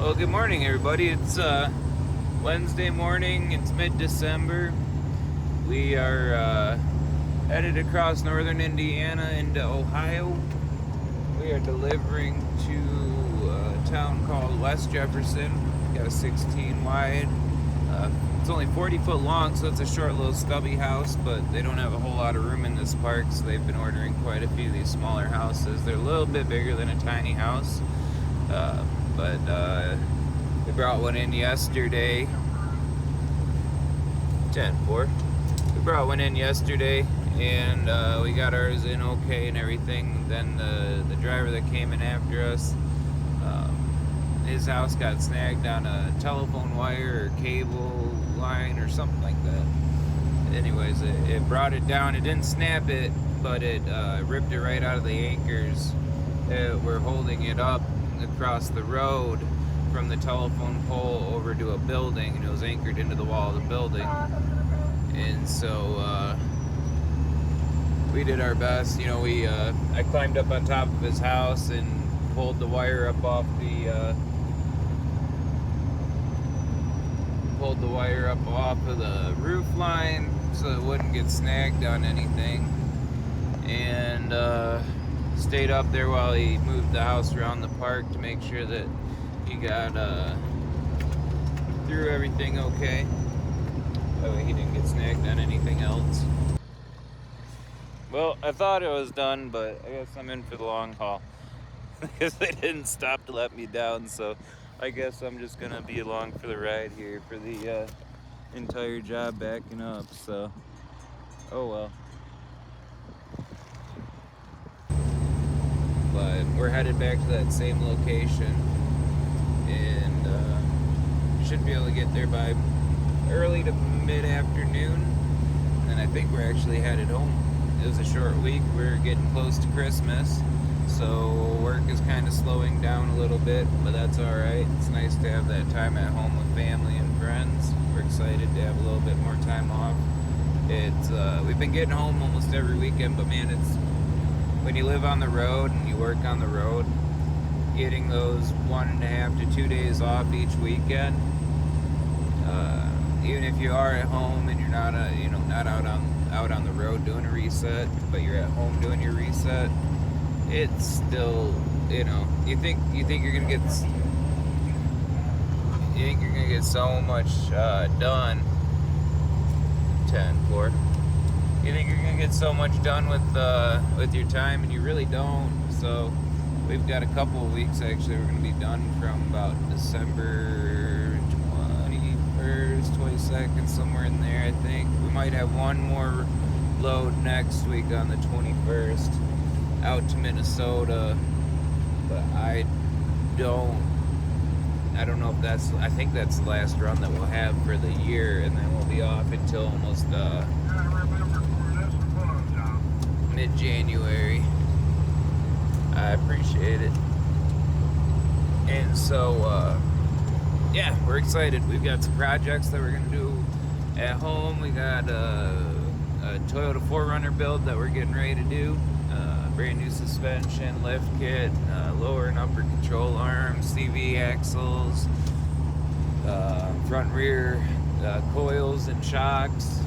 Well, good morning, everybody. It's Wednesday morning. It's mid-December. We are headed across northern Indiana into Ohio. We are delivering to a town called West Jefferson. Got a 16 wide. It's only 40 foot long, so it's a short little stubby house, but they don't have a whole lot of room in this park, so they've been ordering quite a few of these smaller houses. They're a little bit bigger than a tiny house. But we brought one in yesterday. 10-4. We brought one in yesterday, and we got ours in okay and everything. Then the driver that came in after us, his house got snagged on a telephone wire or cable line or something like that. Anyways, it brought it down. It didn't snap it, but it ripped it right out of the anchors that were holding it up across the road from the telephone pole over to a building, and it was anchored into the wall of the building. And so we did our best. You know, I climbed up on top of his house and pulled the wire up off of the roof line so it wouldn't get snagged on anything, and stayed up there while he moved the house around the park to make sure that he got through everything okay. That way he didn't get snagged on anything else. Well, I thought it was done, but I guess I'm in for the long haul. Because they didn't stop to let me down, so I guess I'm just gonna be along for the ride here for the entire job backing up, so oh well. But we're headed back to that same location, and should be able to get there by early to mid-afternoon, and I think we're actually headed home. It was a short week. We're getting close to Christmas, so work is kind of slowing down a little bit, but that's all right. It's nice to have that time at home with family and friends. We're excited to have a little bit more time off. We've been getting home almost every weekend, but man, it's when you live on the road and you work on the road, getting those 1.5 to 2 days off each weekend, even if you are at home and you're not not out on the road doing a reset, but you're at home doing your reset, it's still, you think you're gonna get so much done. 10-4. You think you're gonna get so much done with your time, and you really don't. So we've got a couple of weeks actually. We're gonna be done from about December 21st, 22nd, somewhere in there. I think we might have one more load next week on the 21st out to Minnesota, but I don't know if I think that's the last run that we'll have for the year, and then we'll be off until almost mid-January. I appreciate it. And so yeah, we're excited. We've got some projects that we're gonna do at home. We got a Toyota 4Runner build that we're getting ready to do. Brand new suspension, lift kit, lower and upper control arms, CV axles, front and rear coils and shocks.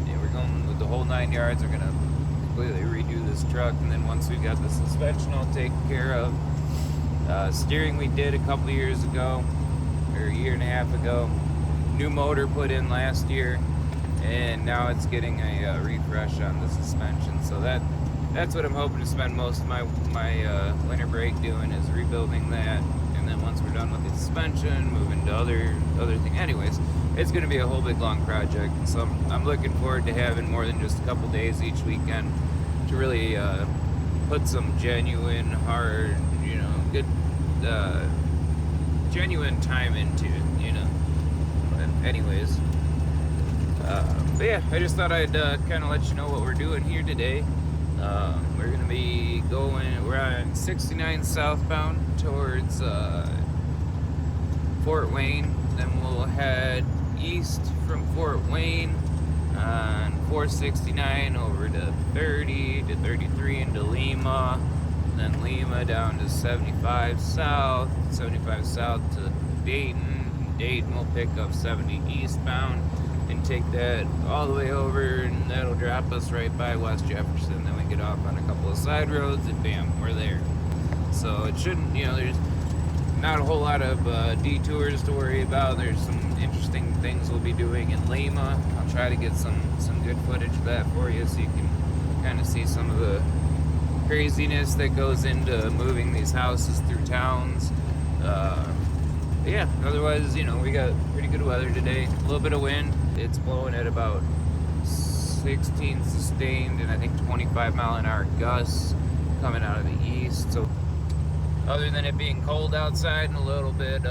Yeah, we're going with the whole 9 yards. We're gonna completely redo this truck, and then once we've got the suspension all taken care of, steering we did a couple years ago, or a year and a half ago. New motor put in last year, and now it's getting a refresh on the suspension. So that's what I'm hoping to spend most of my winter break doing, is rebuilding that. And then once we're done with the suspension, moving to other things. Anyways, it's going to be a whole big long project. So I'm looking forward to having more than just a couple days each weekend to really put some genuine, hard, good, genuine time into it, But anyways, but yeah, I just thought I'd kind of let you know what we're doing here today. We're going to be we're on 69 southbound towards Fort Wayne. Then we'll head east from Fort Wayne on 469 over to 30 to 33 into Lima. then Lima down to 75 south, 75 south to Dayton. Dayton will pick up 70 eastbound and take that all the way over, and that'll drop us right by West Jefferson. Then we get off on a couple of side roads, and bam, we're there. So it shouldn't, there's not a whole lot of detours to worry about. There's some interesting things we'll be doing in Lima. I'll try to get some good footage of that for you so you can kind of see some of the craziness that goes into moving these houses through towns. Yeah, otherwise, we got pretty good weather today. A little bit of wind. It's blowing at about 16 sustained and I think 25-mile-an-hour gusts coming out of the east. So other than it being cold outside and a little bit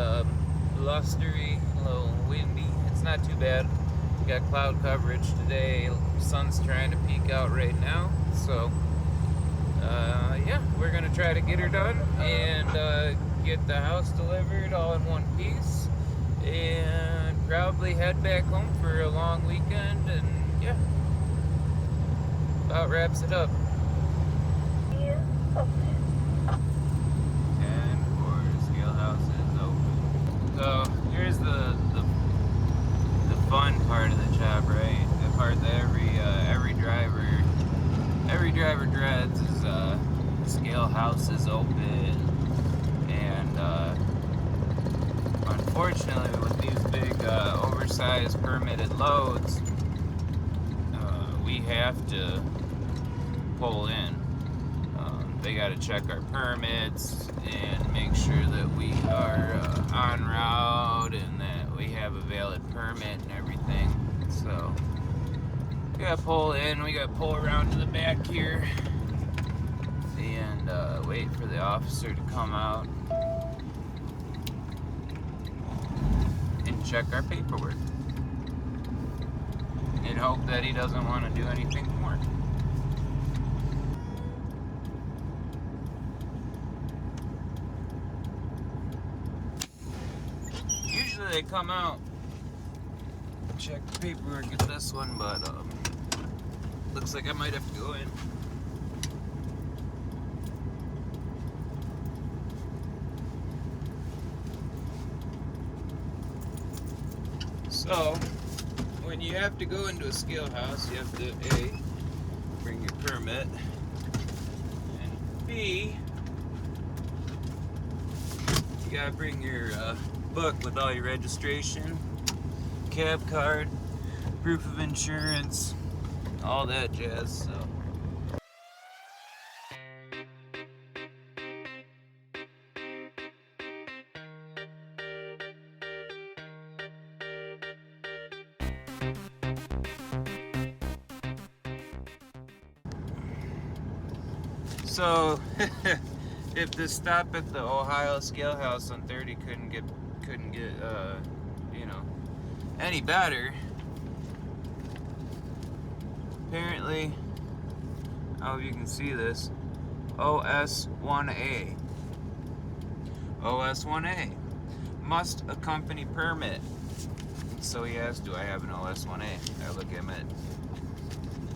blustery, a little windy, it's not too bad. We got cloud coverage today. Sun's trying to peek out right now. So yeah, we're gonna try to get her done and get the house delivered all in one piece, and probably head back home for a long weekend. And yeah, about wraps it up. And for Scalehouse is open. So here's the fun part of the job, right? The part that every driver dreads is Scalehouse is open. And unfortunately, with these big oversized permitted loads, we have to pull in. They got to check our permits and make sure that we are on route and that we have a valid permit and everything. So we got to pull in, we got to pull around to the back here and wait for the officer to come out and check our paperwork and hope that he doesn't want to do anything more. Usually they come out and check the paperwork at this one, but looks like I might have to go in. So, when you have to go into a scale house, you have to A, bring your permit, and B, you gotta bring your book with all your registration, cab card, proof of insurance, all that jazz. So. So, if the stop at the Ohio Scalehouse on 30 couldn't get any better, apparently, I hope you can see this, OS1A. OS1A must accompany permit. So he asks, do I have an OS1A? I look at him at,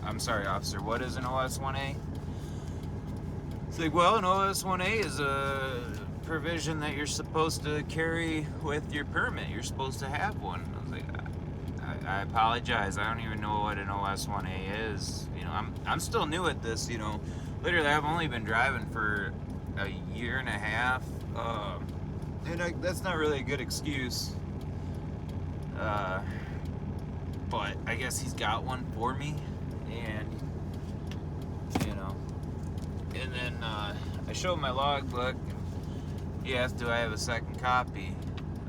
I'm sorry, officer, what is an OS1A? It's like, well, an OS1A is a provision that you're supposed to carry with your permit. You're supposed to have one. I was like, I apologize. I don't even know what an OS1A is. I'm still new at this. Literally, I've only been driving for a year and a half, and that's not really a good excuse. But I guess he's got one for me, and And then I showed my logbook, and he asked, do I have a second copy?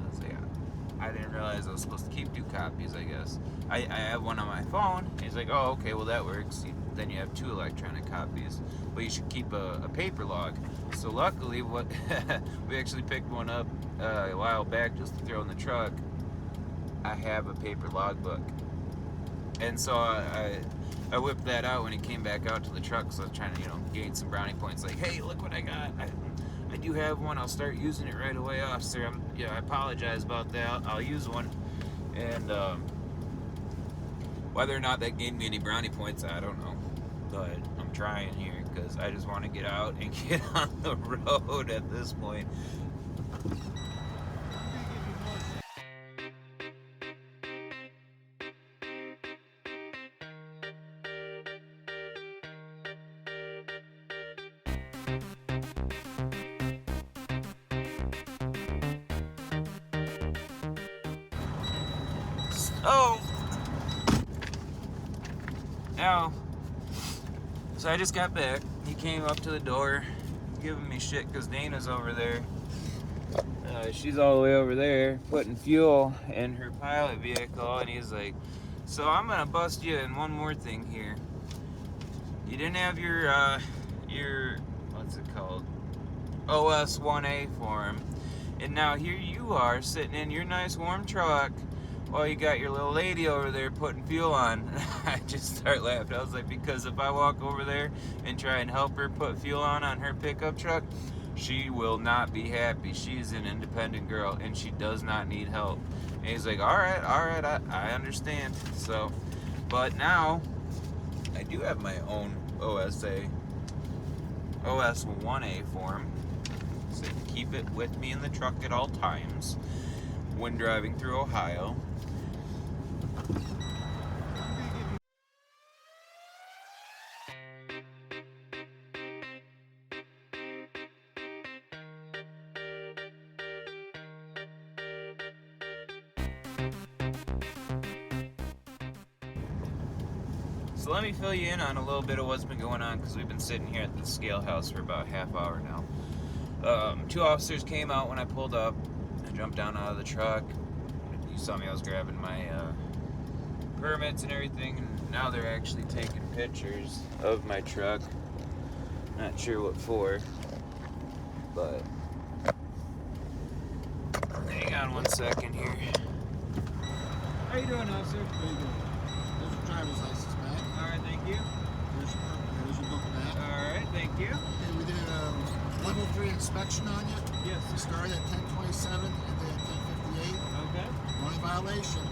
I was like, I didn't realize I was supposed to keep 2 copies, I guess. I have one on my phone. And he's like, oh, okay, well, that works. Then you have 2 electronic copies. But you should keep a paper log. So luckily, we actually picked one up a while back just to throw in the truck. I have a paper logbook. And so I whipped that out when he came back out to the truck, so I was trying to, gain some brownie points. Like, hey, look what I got. I do have one. I'll start using it right away, officer. I apologize about that. I'll use one. And whether or not that gained me any brownie points, I don't know. But I'm trying here. because I just want to get out and get on the road at this point. Oh! Now, so I just got back. He came up to the door, giving me shit because Dana's over there. She's all the way over there putting fuel in her pilot vehicle, and he's like, so I'm gonna bust you in one more thing here. You didn't have your what's it called? OS 1A form. And now here you are sitting in your nice warm truck while you got your little lady over there putting fuel on. I just start laughing. I was like, because if I walk over there and try and help her put fuel on her pickup truck, she will not be happy. She's an independent girl and she does not need help. And he's like, all right, I understand. So, but now I do have my own OS 1A form. So to keep it with me in the truck at all times when driving through Ohio. So let me fill you in on a little bit of what's been going on, because we've been sitting here at the Scalehouse for about a half hour now. 2 officers came out when I pulled up. I jumped down out of the truck. You saw me, I was grabbing my permits and everything, and now they're actually taking pictures of my truck. Not sure what for, but hang on 1 second here. How you doing, officer? Very good. There's your driver's license back. All right, thank you. There's your book back. All right, thank you. Okay, we did a level 3 inspection on you. Yes. We started at 10:27 and then at 10:58. Okay. The only violation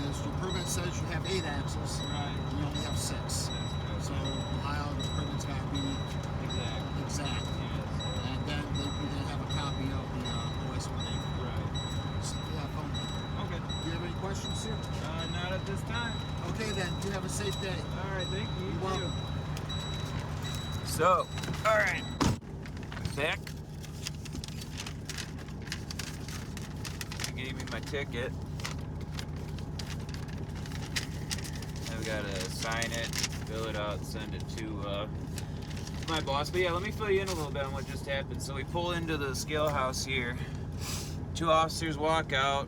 is your permit says you have 8 axles. Right. And you only have 6. So Ohio, the permit's got to be exact. Yes. And then we then have a copy of the OS 1A. Right. So, yeah, phone number. Okay. Do you have any questions, sir? Not at this time. Okay, then. You have a safe day. All right, thank you. You're welcome. So, all right, back. He gave me my ticket. Now we gotta sign it, fill it out, send it to my boss. But yeah, let me fill you in a little bit on what just happened. So we pull into the Scalehouse here. 2 officers walk out.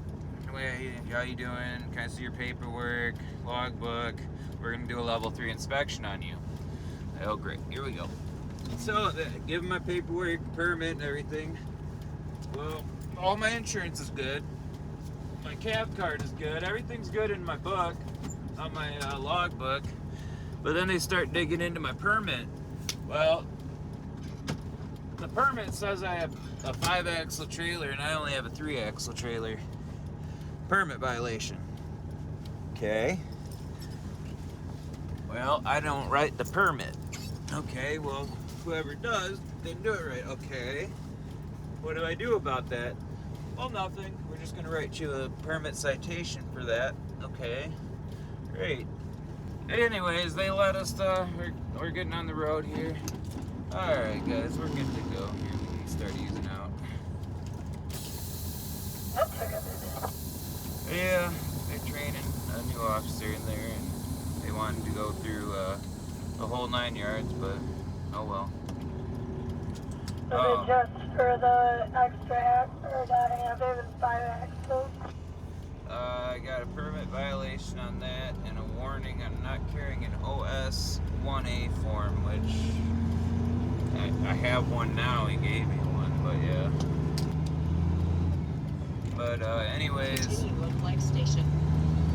Hey, how you doing? Can I see your paperwork, logbook? We're gonna do a level 3 inspection on you. Oh, great. Here we go. So, give them my paperwork, permit, and everything. Well, all my insurance is good. My cab card is good. Everything's good in my book, on my logbook. But then they start digging into my permit. Well, the permit says I have a 5-axle trailer, and I only have a 3-axle trailer. Permit violation. Okay. Well, I don't write the permit. Okay, well, whoever does, didn't do it right. Okay. What do I do about that? Well, nothing. We're just going to write you a permit citation for that. Okay. Great. Anyways, they let us, we're getting on the road here. Alright, guys, we're good to go. Here, we can start using out. Yeah, they're training a new officer in there, and they wanted to go through the whole 9 yards, but oh well. Was it just for the extra or the handed 5 axles? I got a permit violation on that and a warning on not carrying an OS 1A form, which I have one now. He gave me one, but yeah. But anyways, station.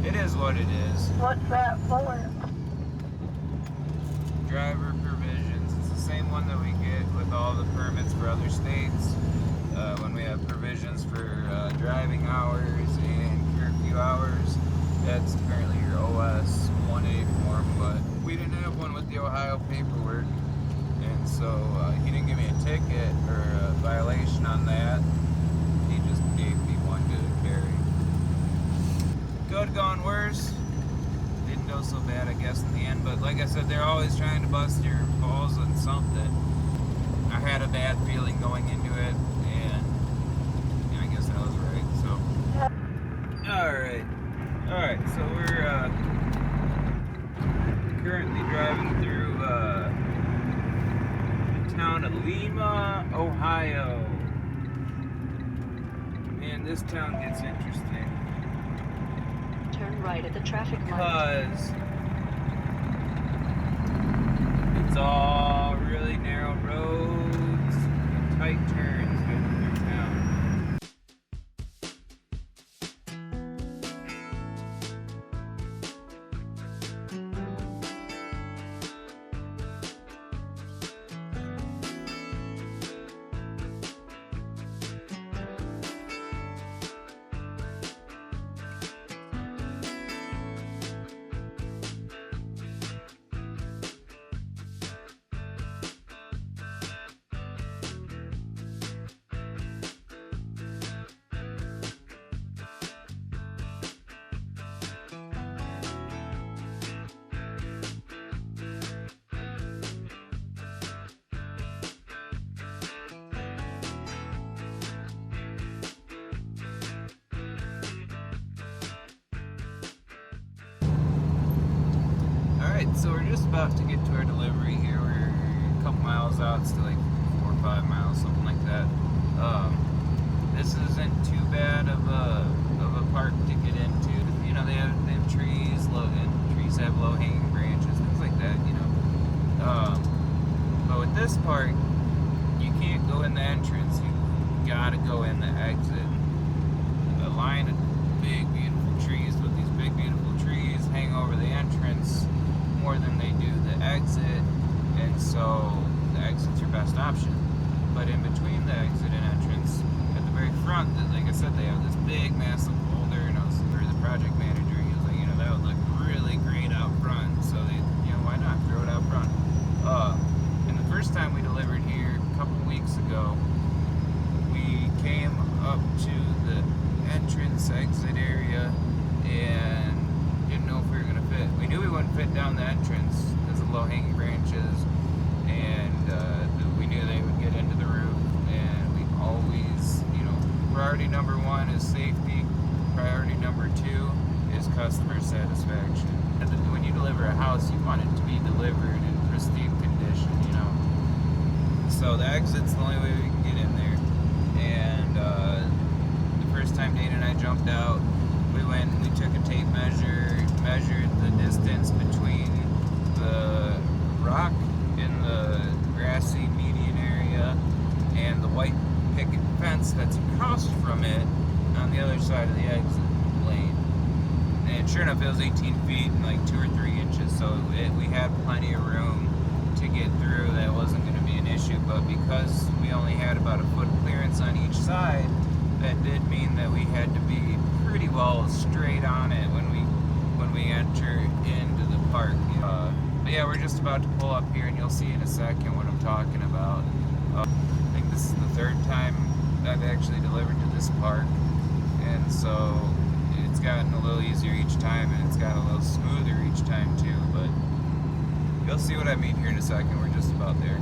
It is what it is. What's that for? Driver provisions. It's the same one that we get with all the permits for other states. When we have provisions for driving hours and curfew hours, that's currently your OS 1A form, but we didn't have one with the Ohio paperwork, so he didn't give me a ticket or a violation on that. He just gave me one to carry. Could have gone worse. Didn't go so bad, I guess, in the end. But like I said, they're always trying to bust your balls on something. I had a bad feeling going into it, and I guess I was right. So, all right. So we're currently driving through the town of Lima, Ohio. Man, this town gets interesting. Turn right at the traffic light. Because it's all really narrow roads and tight turns going through town. Alright, so we're just about to get to our delivery here. We're a couple miles out, still like 4 or 5 miles, something like that. This isn't too bad of a park to get into. You know, they have trees, and trees have low hanging branches, things like that, you know. But with this park, you can't go in the entrance, you gotta go in the exit. A line of big, beautiful trees, but these big, beautiful trees hang over the entrance more than they do the exit, and so the exit's your best option. But in between the exit and entrance, at the very front, like I said, they have this big, massive boulder, and I was through the project manager, he was like, you know, that would look really great out front, so they, you know, why not throw it out front? And the first time we delivered here, a couple weeks ago, we came up to the entrance exit area and didn't know if we were going to fit. We knew we wouldn't fit down the entrance because of low-hanging branches, and we knew they would get into the roof, and we always, you know, priority number one is safety, priority number two is customer satisfaction. And when you deliver a house, you want it to be delivered in pristine condition, you know. So the exit's the only way we can get in there. And the first time Dana and I jumped out, we went and we took a tape measure, measured the distance between the rock in the grassy median area and the white picket fence that's across from it on the other side of the exit lane. And sure enough, it was 18 feet and like 2 or 3 inches, so we had plenty of room to get through. That wasn't going to be an issue, but because we only had about a foot clearance on each side, that did mean that we had to be pretty well straight on it when we enter into the park. But yeah, we're just about to pull up here, and you'll see in a second what I'm talking about. I think this is the third time I've actually delivered to this park, and so it's gotten a little easier each time, and it's gotten a little smoother each time too. But you'll see what I mean here in a second. We're just about there.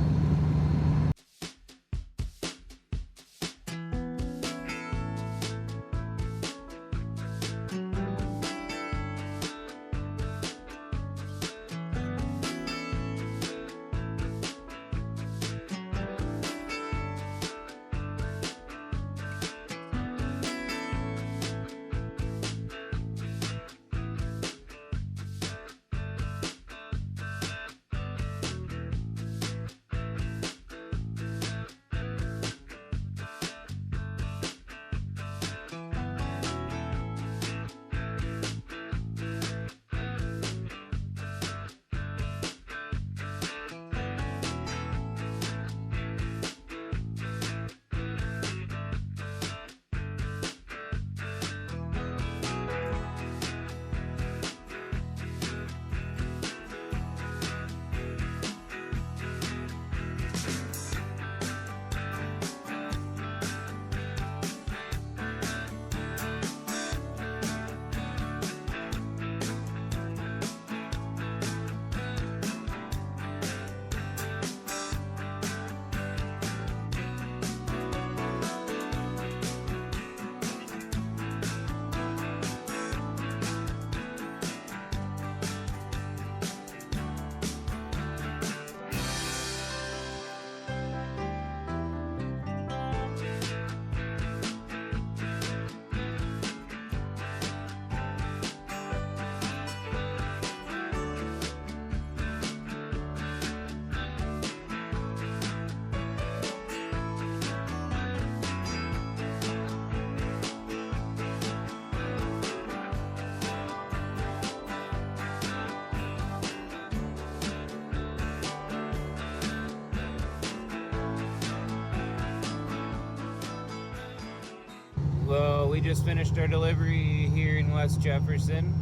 So we just finished our delivery here in West Jefferson.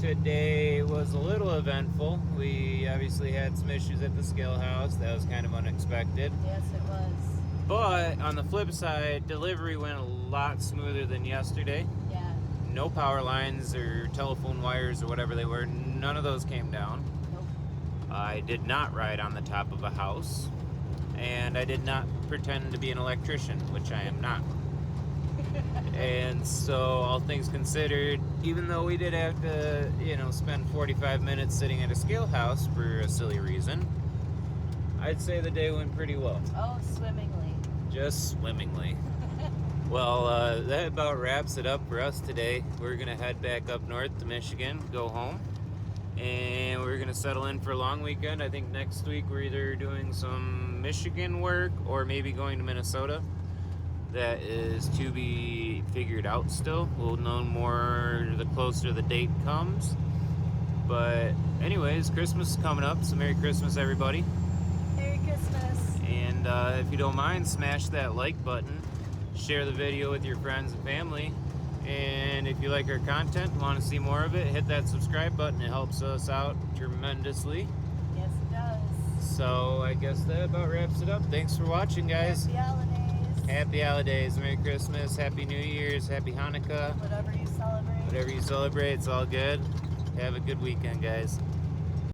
Today was a little eventful. We obviously had some issues at the Scalehouse. That was kind of unexpected. Yes, it was. But on the flip side, delivery went a lot smoother than yesterday. Yeah. No power lines or telephone wires or whatever they were. None of those came down. Nope. I did not ride on the top of a house. And I did not pretend to be an electrician, which I am not. And so, all things considered, even though we did have to, spend 45 minutes sitting at a scale house for a silly reason, I'd say the day went pretty well. Oh, swimmingly. Just swimmingly. Well, that about wraps it up for us today. We're going to head back up north to Michigan, go home, and we're going to settle in for a long weekend. I think next week we're either doing some Michigan work or maybe going to Minnesota. That is to be figured out still. We'll know more the closer the date comes. But anyways, Christmas is coming up, so Merry Christmas, everybody. Merry Christmas. And if you don't mind, smash that like button. Share the video with your friends and family. And if you like our content, want to see more of it, hit that subscribe button. It helps us out tremendously. Yes, it does. So I guess that about wraps it up. Thanks for watching, guys. Happy holidays. Happy holidays, Merry Christmas, Happy New Year's, Happy Hanukkah. Whatever you celebrate. Whatever you celebrate, it's all good. Have a good weekend, guys.